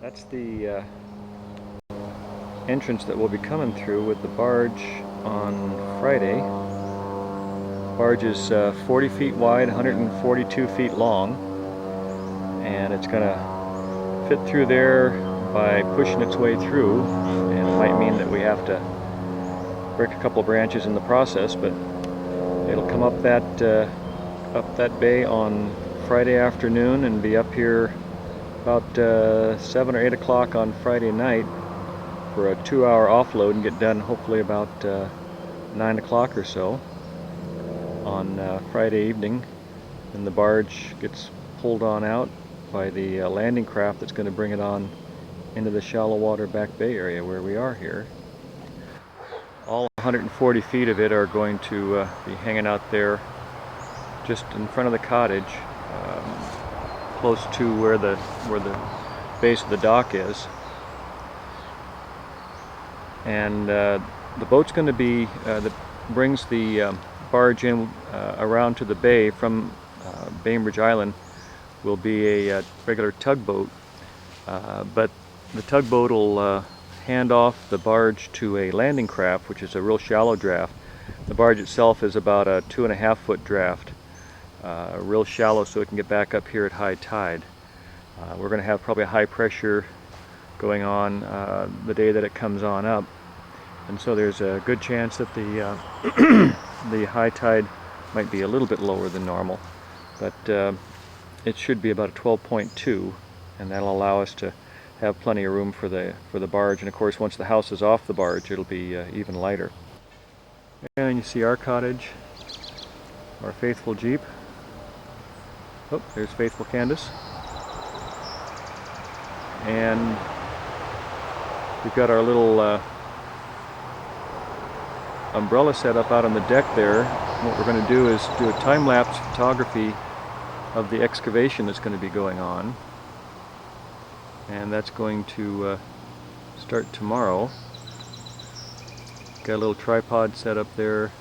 That's the entrance that we'll be coming through with the barge on Friday. The barge is 40 feet wide, 142 feet long, and it's going to fit through there by pushing its way through, and it might mean that we have to break a couple of branches in the process, but it'll come up that bay on Friday afternoon and be up here about 7 or 8 o'clock on Friday night for a 2-hour offload and get done hopefully about 9 o'clock or so on Friday evening. And the barge gets pulled on out by the landing craft that's going to bring it on into the shallow water back bay area where we are here. All 140 feet of it are going to be hanging out there just in front of the cottage, close to where the base of the dock is. And the boat's going to be that brings the barge in around to the bay from Bainbridge Island will be a regular tugboat, but the tugboat will hand off the barge to a landing craft, which is a real shallow draft. The barge itself is about a 2.5 foot draft, real shallow, so it can get back up here at high tide. We're going to have probably a high pressure going on the day that it comes on up, and so there's a good chance that the the high tide might be a little bit lower than normal, but it should be about a 12.2, and that'll allow us to have plenty of room for the barge. And of course, once the house is off the barge, it'll be even lighter. And you see our cottage, our faithful Jeep. Oh, there's faithful Candace. And we've got our little umbrella set up out on the deck there. What we're going to do is do a time-lapse photography of the excavation that's going to be going on. And that's going to start tomorrow. Got a little tripod set up there.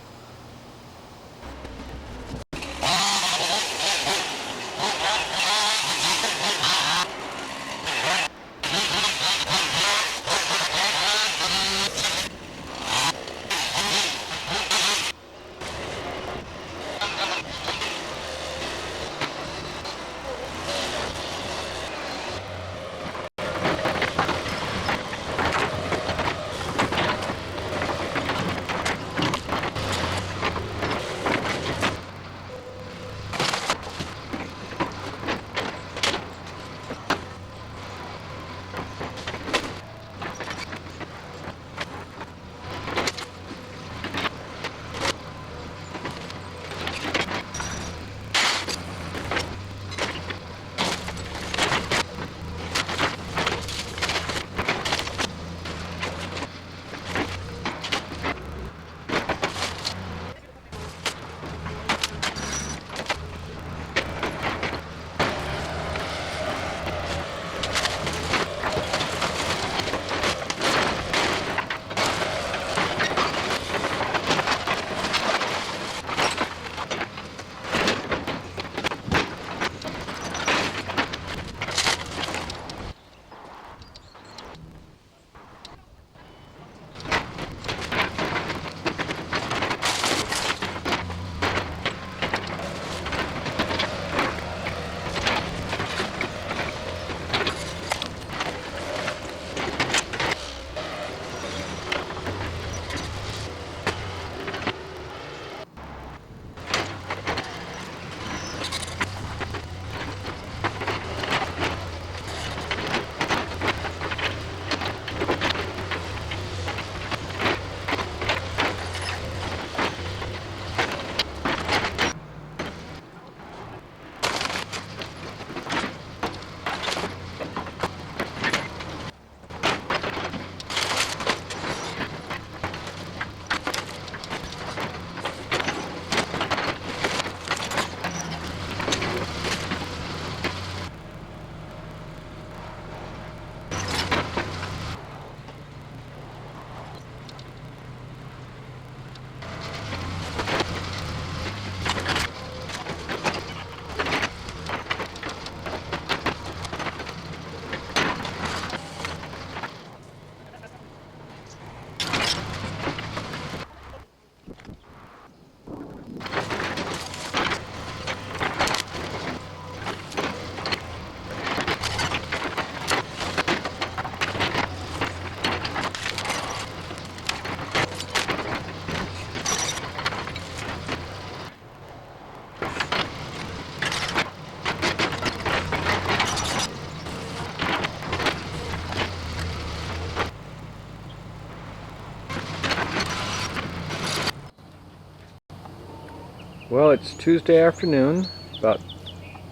Well, it's Tuesday afternoon, about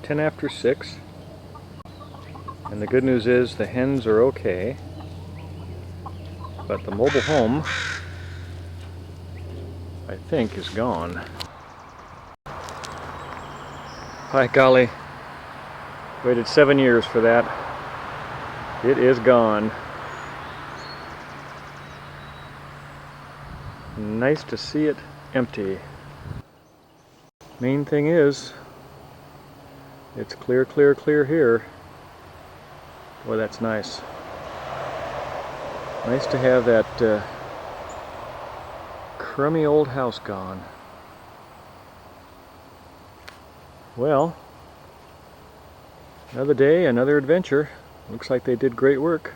10 after 6, and the good news is the hens are okay, but the mobile home, I think, is gone. By golly, waited 7 years for that. It is gone. Nice to see it empty. Main thing is, it's clear, clear, clear here. Boy, that's nice. Nice to have that crummy old house gone. Well, another day, another adventure. Looks like they did great work.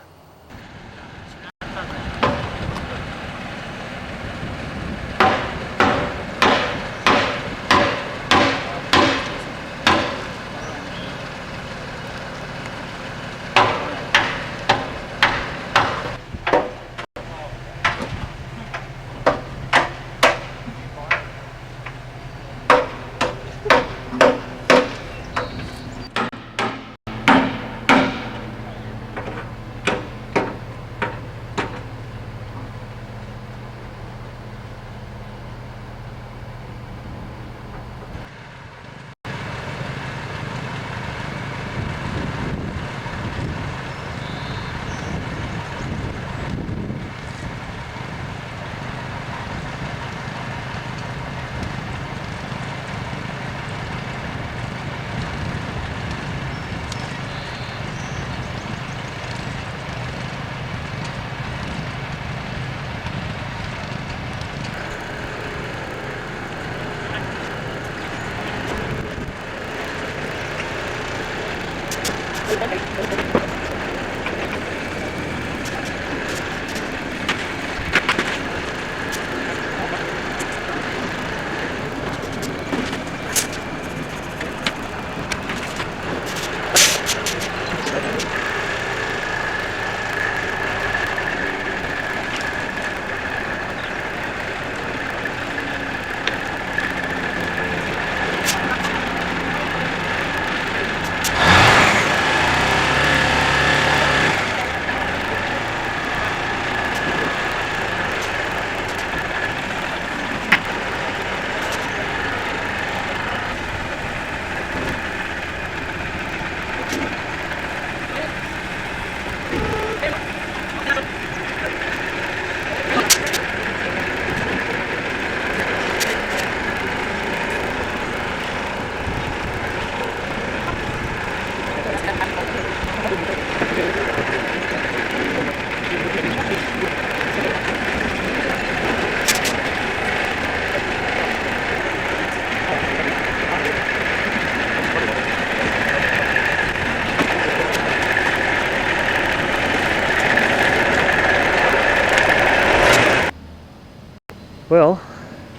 Well,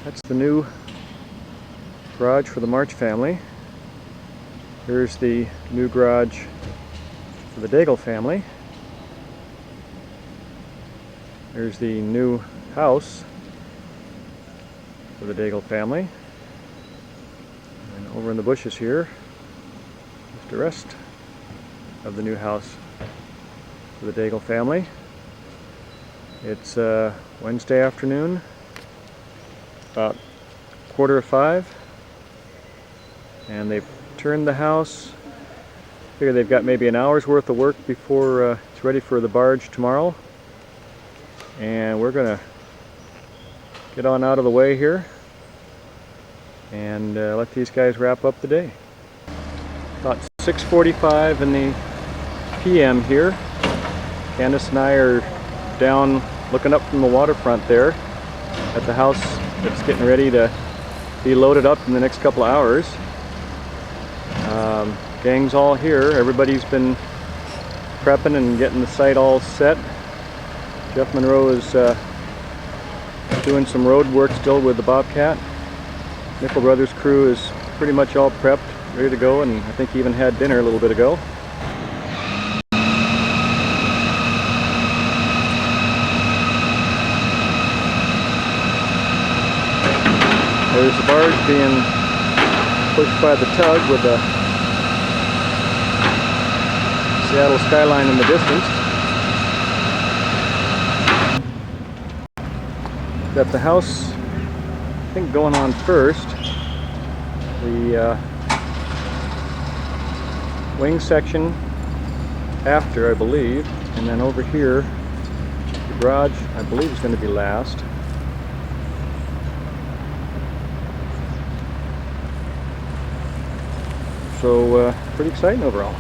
that's the new garage for the March family. Here's the new garage for the Daigle family. There's the new house for the Daigle family. And over in the bushes here is the rest of the new house for the Daigle family. It's Wednesday afternoon, about 4:45, and they've turned the house. Figure they've got maybe an hour's worth of work before it's ready for the barge tomorrow. And we're gonna get on out of the way here and let these guys wrap up the day. About 6:45 in the p.m. here. Candace and I are down looking up from the waterfront there at the house that's getting ready to be loaded up in the next couple of hours. Gang's all here. Everybody's been prepping and getting the site all set. Jeff Monroe is doing some road work still with the Bobcat. Nickel Brothers crew is pretty much all prepped, ready to go, and I think he even had dinner a little bit ago. There's the barge being pushed by the tug with the Seattle skyline in the distance. Got the house, I think, going on first. The wing section after, I believe, and then over here the garage, I believe, is going to be last. So pretty exciting overall.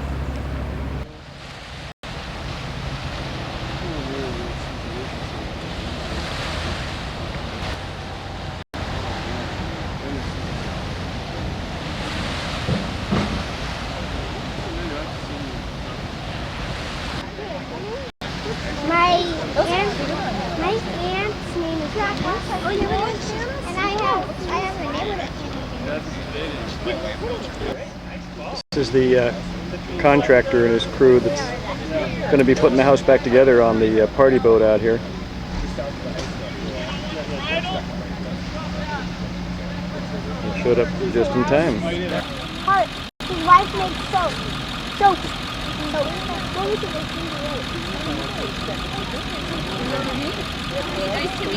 My aunt's name is Candace, and I have her name. This is the contractor and his crew that's going to be putting the house back together on the party boat out here. They showed up just in time. His wife makes soap.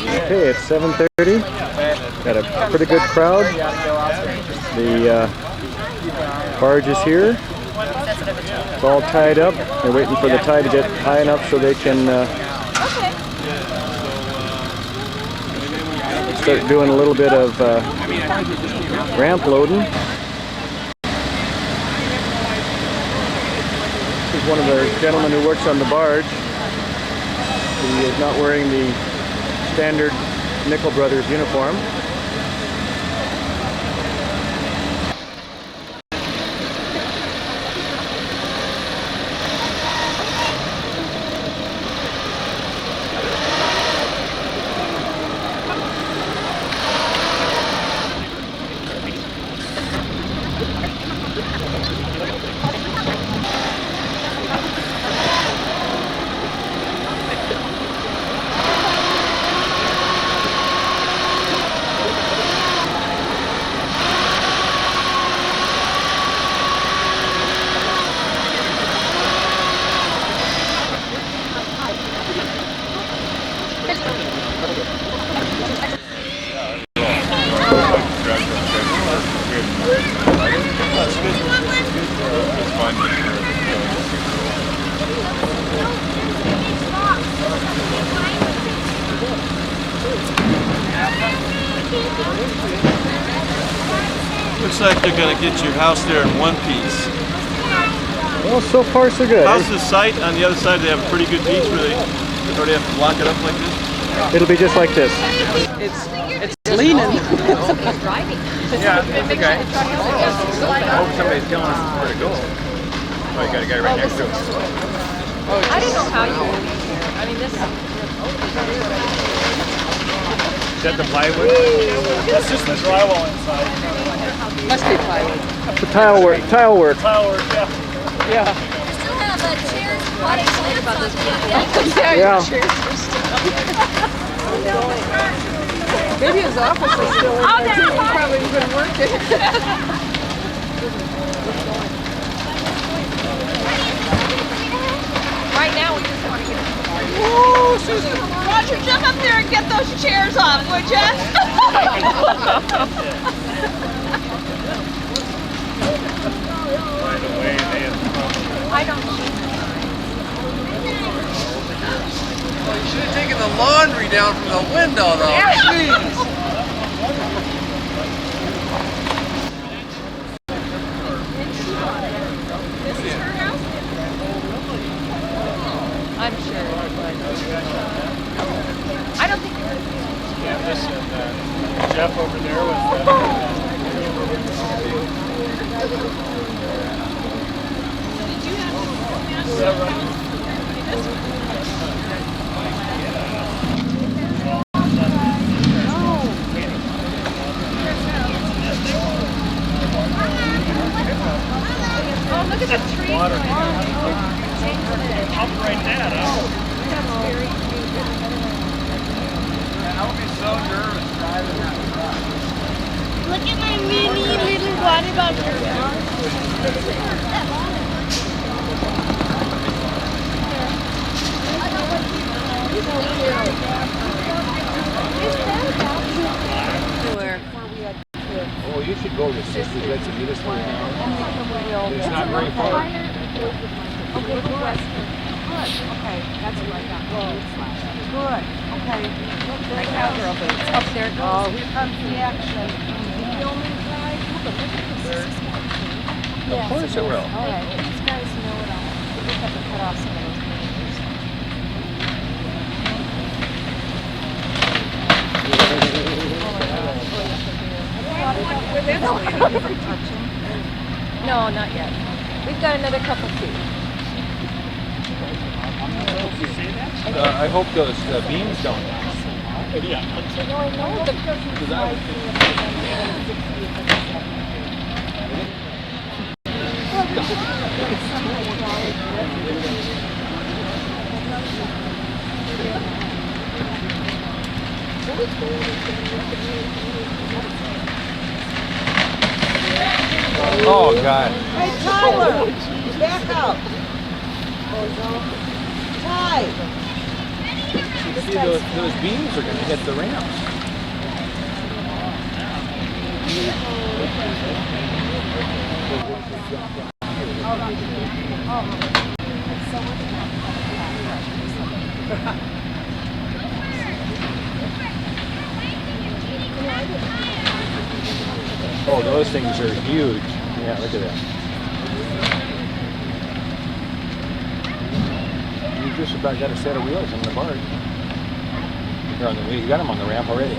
Okay, it's 7:30. Got a pretty good crowd. The barge is here. It's all tied up. They're waiting for the tide to get high enough so they can start doing a little bit of ramp loading. This is one of the gentlemen who works on the barge. He is not wearing the standard Nickel Brothers uniform. Looks like they're going to get your house there in one piece. Well, so far so good. How's the site on the other side? They have a pretty good beach where they already have to block it up like this? It'll be just like this. It's leaning. Yeah, it's okay. I hope somebody's telling us where to go. Oh, you got a guy right next to us. I don't know how you. I mean, this. Is that the plywood? That's just the drywall inside. Must be plywood. The tile work. Tile work. Tile work, yeah. Yeah. We still have chairs. I'm excited about this. Yeah. Your chairs are still. Maybe his office is still in there too. He probably been working. Right now we just want to get. Woo, Susan! Roger, jump up there and get those chairs off, would ya? I don't. Well, you should have taken the laundry down from the window, though. Jeez. I'm sure. I don't think. Candace and Geoff over there with Oh, look at the tree. Operate that out. I would be so nervous driving that truck. Look at my mini little water Oh, you should go to Sisters. That's a beautiful town. It's not very far. Okay, that's what I got. Good. Okay. Look, there cowgirl boots. Up there it goes. Oh, here comes the action. Filming guys. Of course it will. All right. These guys know it all. We just have to cut off some of those pictures. No, not yet. We've got another couple too. I hope those beams don't. No, I know the person's Oh, God. Hey, Tyler, back up. Ty. See, those beams are going to hit the ramps. Oh, those things are huge. Yeah, look at that. You just about got a set of wheels on the barge. You're on the, you got them on the ramp already.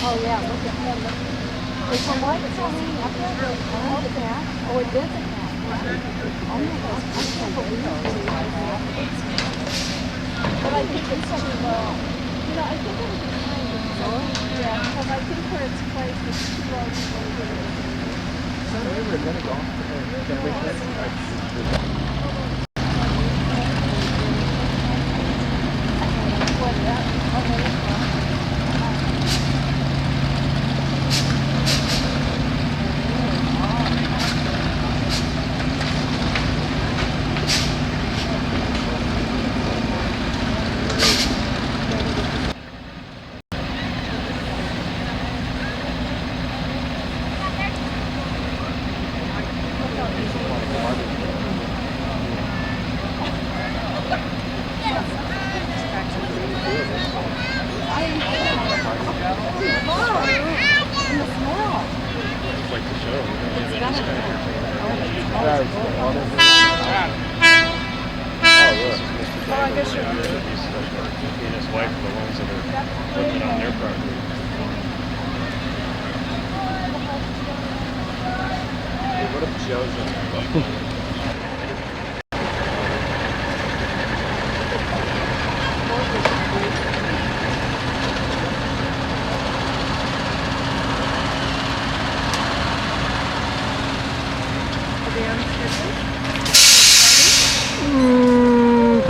Oh yeah, look at him. There's some white hanging up there. Oh, the cat. Oh, it is a cat. Oh my gosh, I can't believe it. But I think it's something, you know, I think it would be kind of so. Yeah, because I think where it's placed is too low to go here. So we were going to go. Can we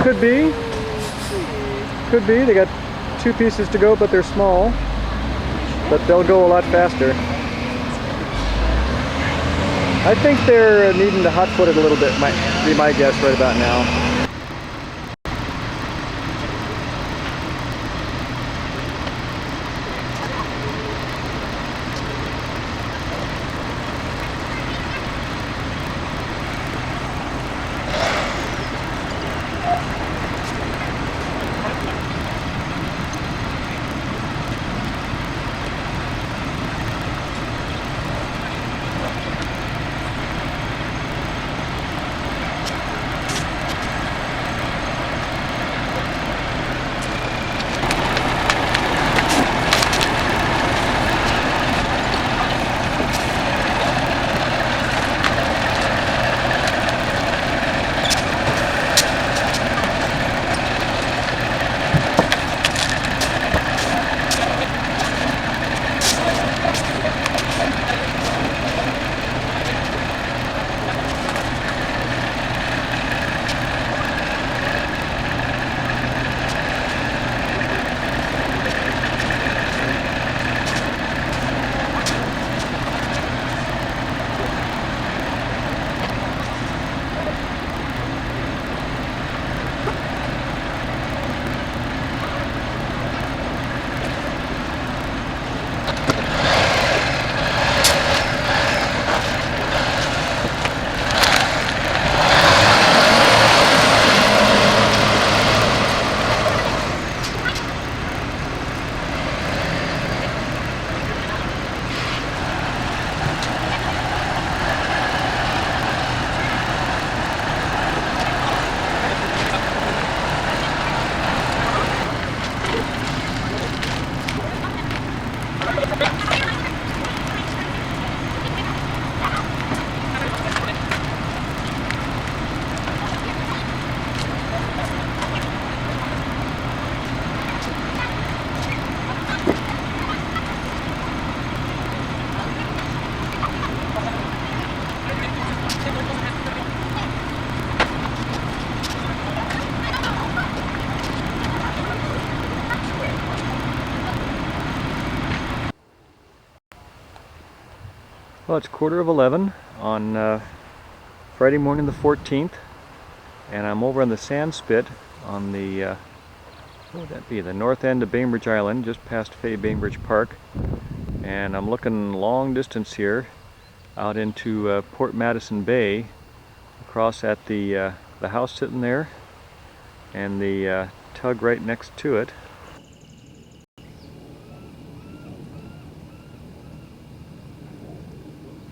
Could be. Could be. They got 2 pieces to go, but they're small. But they'll go a lot faster. I think they're needing to hot-foot it a little bit, might be my guess right about now. Well, it's 11:15 on Friday morning the 14th, and I'm over on the sand spit on the, what would that be, the north end of Bainbridge Island, just past Bainbridge Park. And I'm looking long distance here out into Port Madison Bay, across at the house sitting there, and the tug right next to it.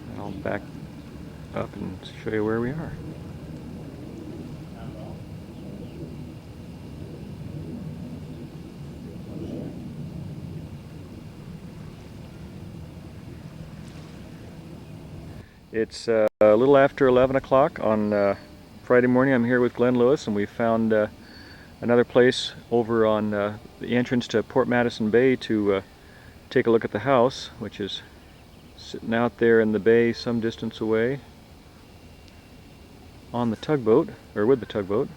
And I'll back up and show you where we are. It's a little after 11 o'clock on Friday morning. I'm here with Glenn Lewis, and we found another place over on the entrance to Port Madison Bay to take a look at the house, which is sitting out there in the bay some distance away on the tugboat, or with the tugboat.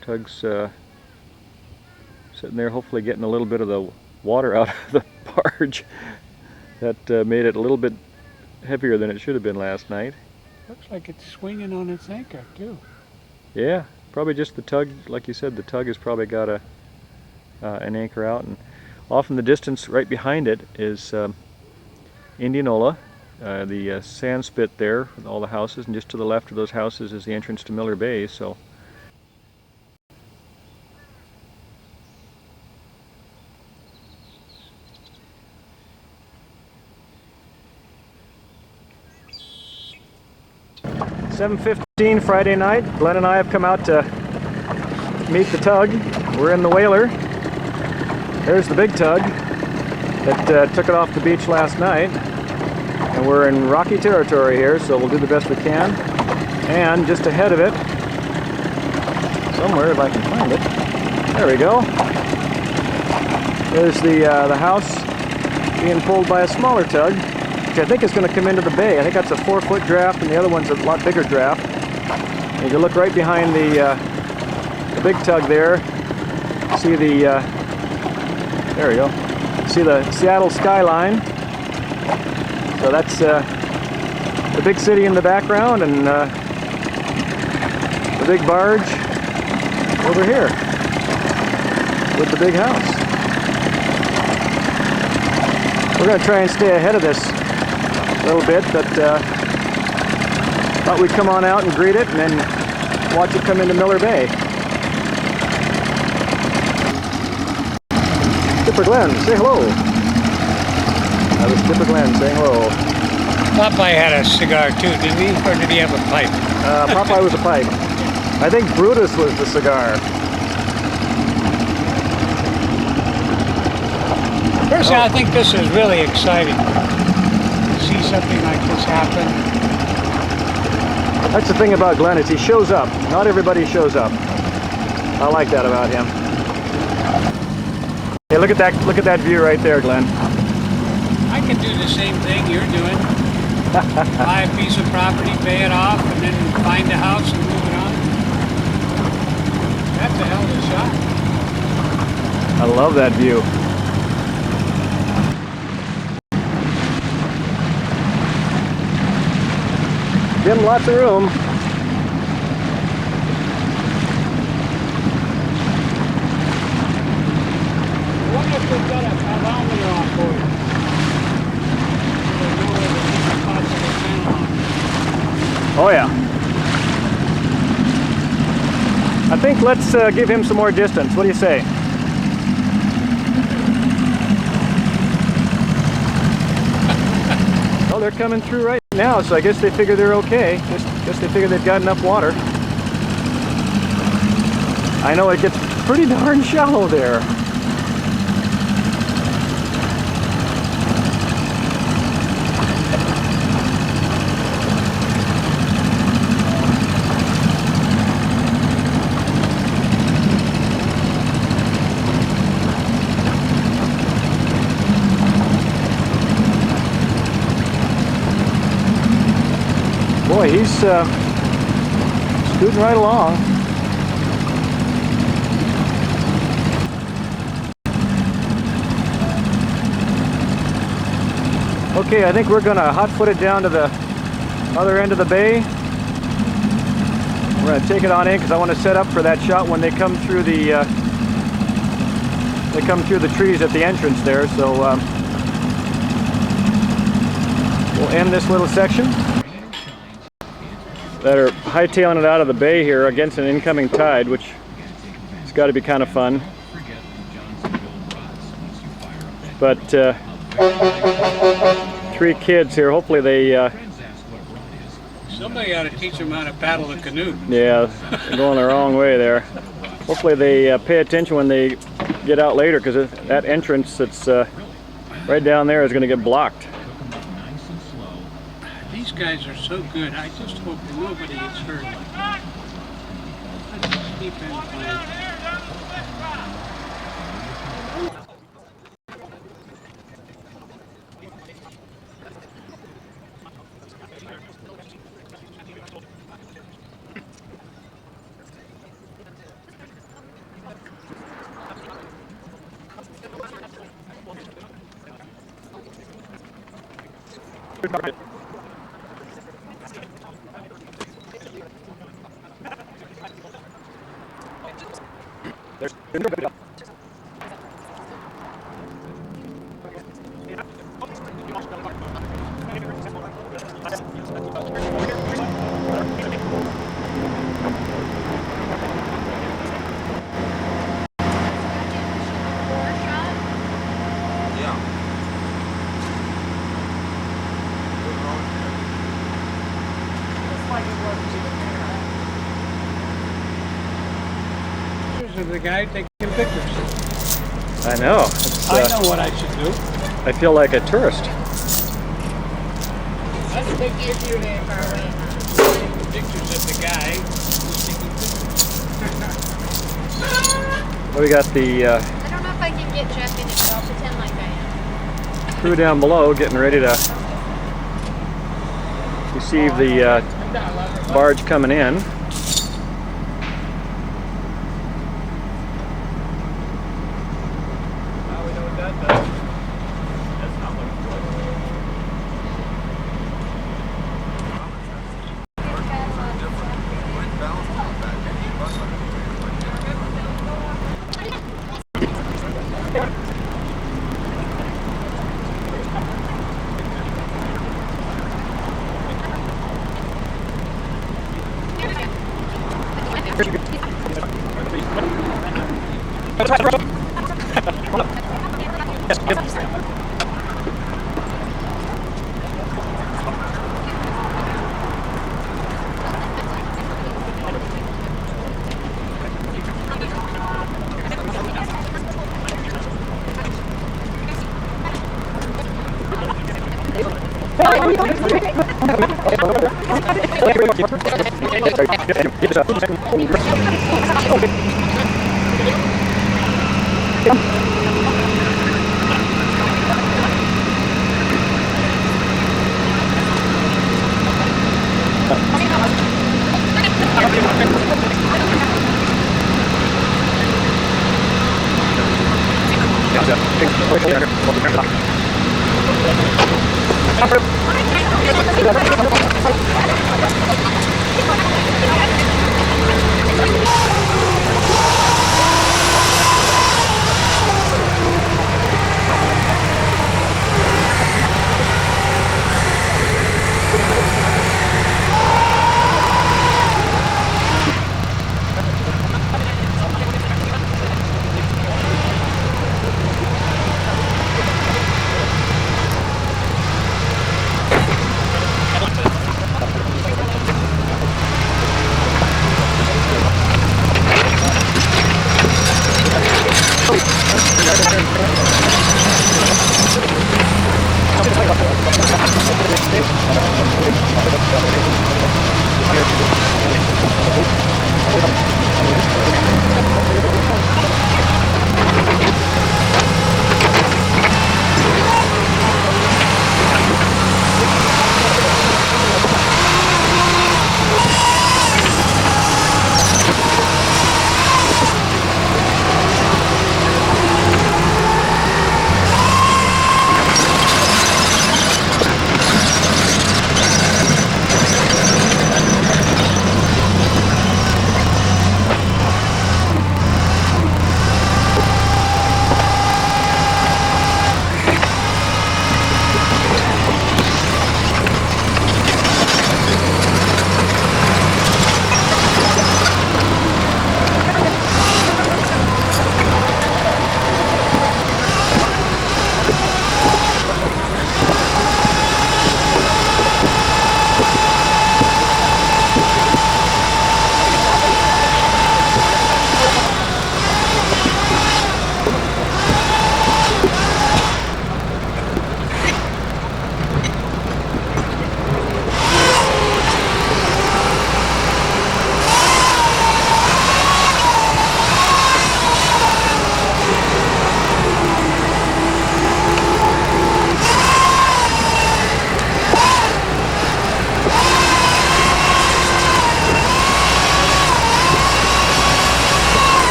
Tug's sitting there hopefully getting a little bit of the water out of the barge. That made it a little bit heavier than it should have been last night. Looks like it's swinging on its anchor too. Yeah, probably just the tug. Like you said, the tug has probably got an anchor out, and off in the distance right behind it is Indianola, the sand spit there with all the houses, and just to the left of those houses is the entrance to Miller Bay. So $7:15 Friday night. Glenn and I have come out to meet the tug. We're in the whaler. There's the big tug that took it off the beach last night. And we're in rocky territory here, so we'll do the best we can. And just ahead of it, somewhere if I can find it, there we go. There's the house being pulled by a smaller tug, which I think is going to come into the bay. I think that's a 4-foot draft, and the other one's a lot bigger draft. And if you look right behind the big tug there, see the, there we go, see the Seattle skyline. So that's the big city in the background, and the big barge over here with the big house. We're going to try and stay ahead of this a little bit, but thought we'd come on out and greet it and then watch it come into Miller Bay. Skipper Glenn, say hello. That was Skipper Glenn saying hello. Popeye had a cigar too, didn't he? Or did he have a pipe? Popeye was a pipe. I think Brutus was the cigar. Personally, I think this is really exciting. To see something like this happen. That's the thing about Glenn, is he shows up. Not everybody shows up. I like that about him. Hey, look at that view right there, Glenn. I can do the same thing you're doing. Buy a piece of property, pay it off, and then find a house and move it on. That's a hell of a shot. I love that view. Give him lots of room. I wonder if they've got a thermometer on board. Oh yeah. I think let's give him some more distance. What do you say? Well, they're coming through right now, so I guess they figure they're okay. Guess they figure they've got enough water. I know it gets pretty darn shallow there. Boy, he's scooting right along. Okay, I think we're gonna hot-foot it down to the other end of the bay. We're gonna take it on in because I want to set up for that shot when they come through the trees at the entrance there. So we'll end this little section that are hightailing it out of the bay here against an incoming tide, which has got to be kind of fun. But 3 kids here. Hopefully they. Somebody ought to teach them how to paddle a canoe. Yeah, they're going the wrong way there. Hopefully they pay attention when they get out later, because that entrance that's right down there is going to get blocked. These guys are so good. I just hope nobody gets hurt. Let's just keep in playing. Of the guy taking pictures. I know. I know what I should do. I feel like a tourist. Let's take pictures of the guy who's taking pictures. We got the I don't know if I can get Geoff in it, but I'll pretend like I am. crew down below getting ready to receive the barge coming in.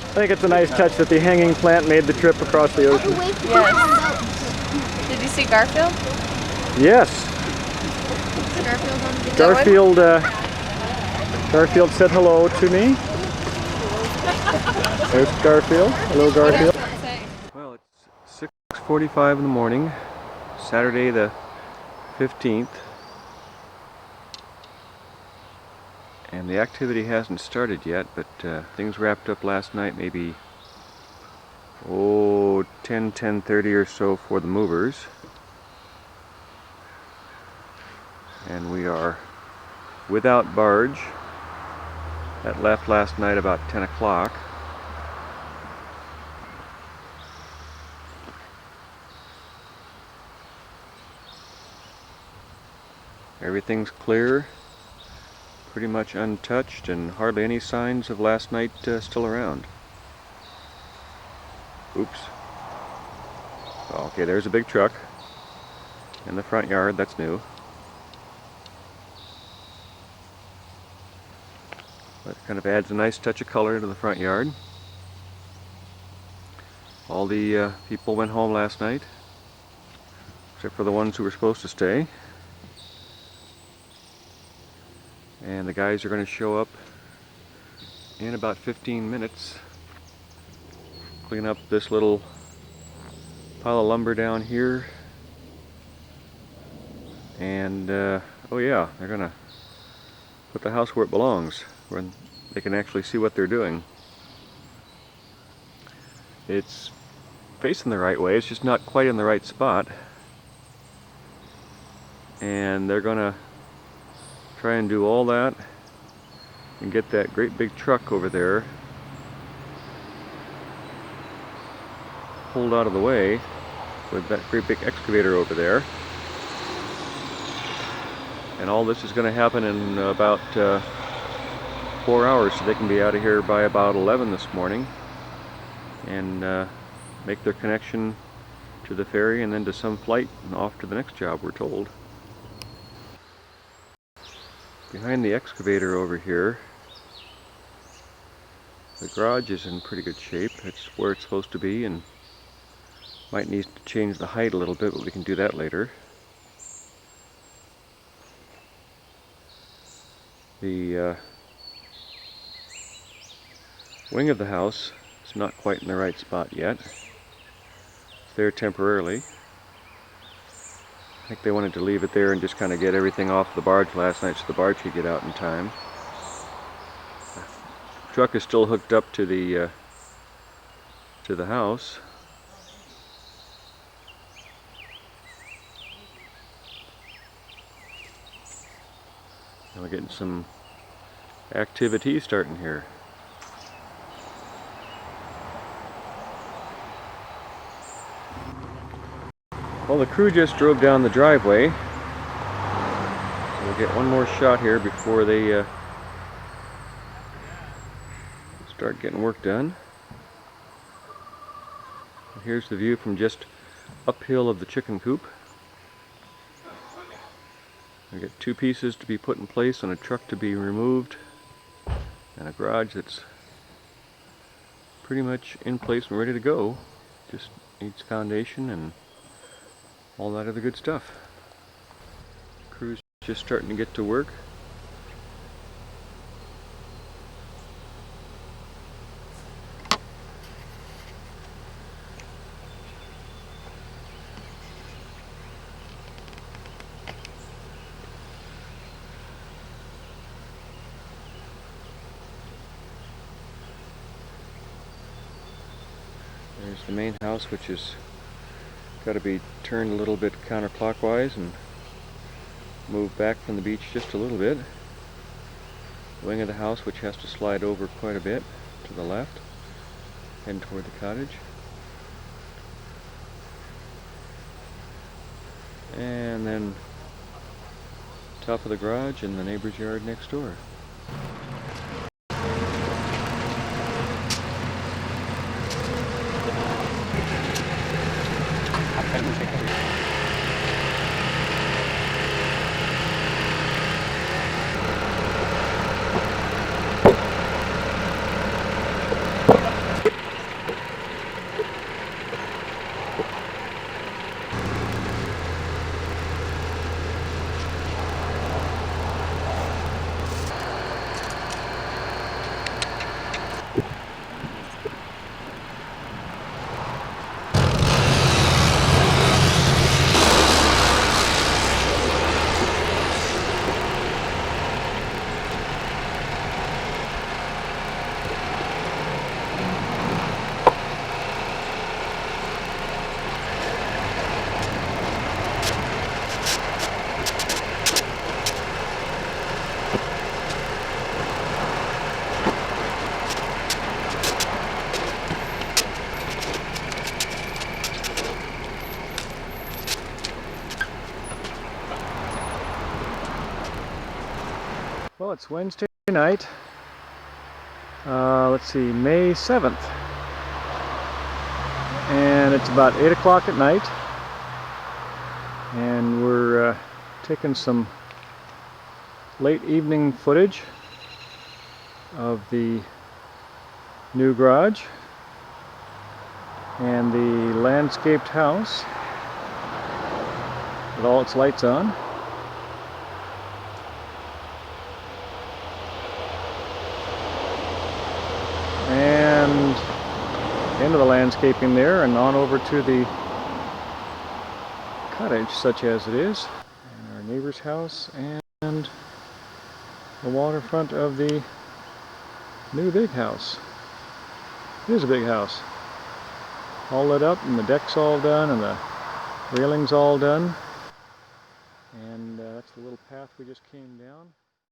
I think it's a nice touch that the hanging plant made the trip across the ocean. Yes. Did you see Garfield? Yes. Garfield on the Garfield said hello to me. There's Garfield. Hello, Garfield. Well, it's 6:45 in the morning, Saturday the 15th. And the activity hasn't started yet, but things wrapped up last night, maybe 10:30 or so for the movers. And we are without Barge. That left last night about 10 o'clock. Everything's clear, pretty much untouched, and hardly any signs of last night still around. Oops. Oh, okay, there's a big truck in the front yard. That's new. That kind of adds a nice touch of color to the front yard. All the people went home last night, except for the ones who were supposed to stay. And the guys are going to show up in about 15 minutes. Clean up this little pile of lumber down here. And oh yeah, they're going to put the house where it belongs, where they can actually see what they're doing. It's facing the right way, it's just not quite in the right spot. And they're going to try and do all that and get that great big truck over there pulled out of the way with that great big excavator over there. And all this is going to happen in about 4 hours, so they can be out of here by about 11 this morning and make their connection to the ferry and then to some flight and off to the next job, we're told. Behind the excavator over here, the garage is in pretty good shape. It's where it's supposed to be and might need to change the height a little bit, but we can do that later. The wing of the house is not quite in the right spot yet. It's there temporarily. I think they wanted to leave it there and just kind of get everything off the barge last night so the barge could get out in time. The truck is still hooked up to the house. And we're getting some activity starting here. Well, the crew just drove down the driveway. So we'll get one more shot here before they start getting work done. And here's the view from just uphill of the chicken coop. We got 2 pieces to be put in place and a truck to be removed, and a garage that's pretty much in place and ready to go. Just needs foundation and all that other good stuff. Crew's just starting to get to work. There's the main house, which is got to be turned a little bit counterclockwise and moved back from the beach just a little bit. The wing of the house, which has to slide over quite a bit to the left, heading toward the cottage. And then top of the garage and the neighbor's yard next door. Well, it's Wednesday night. Let's see, May 7th. And it's about 8 o'clock at night. And we're taking some late evening footage of the new garage and the landscaped house with all its lights on. and end of the landscaping there and on over to the cottage, such as it is, and our neighbor's house, and the waterfront of the new big house. It is a big house. All lit up, and the deck's all done, and the railing's all done. And that's the little path we just came down.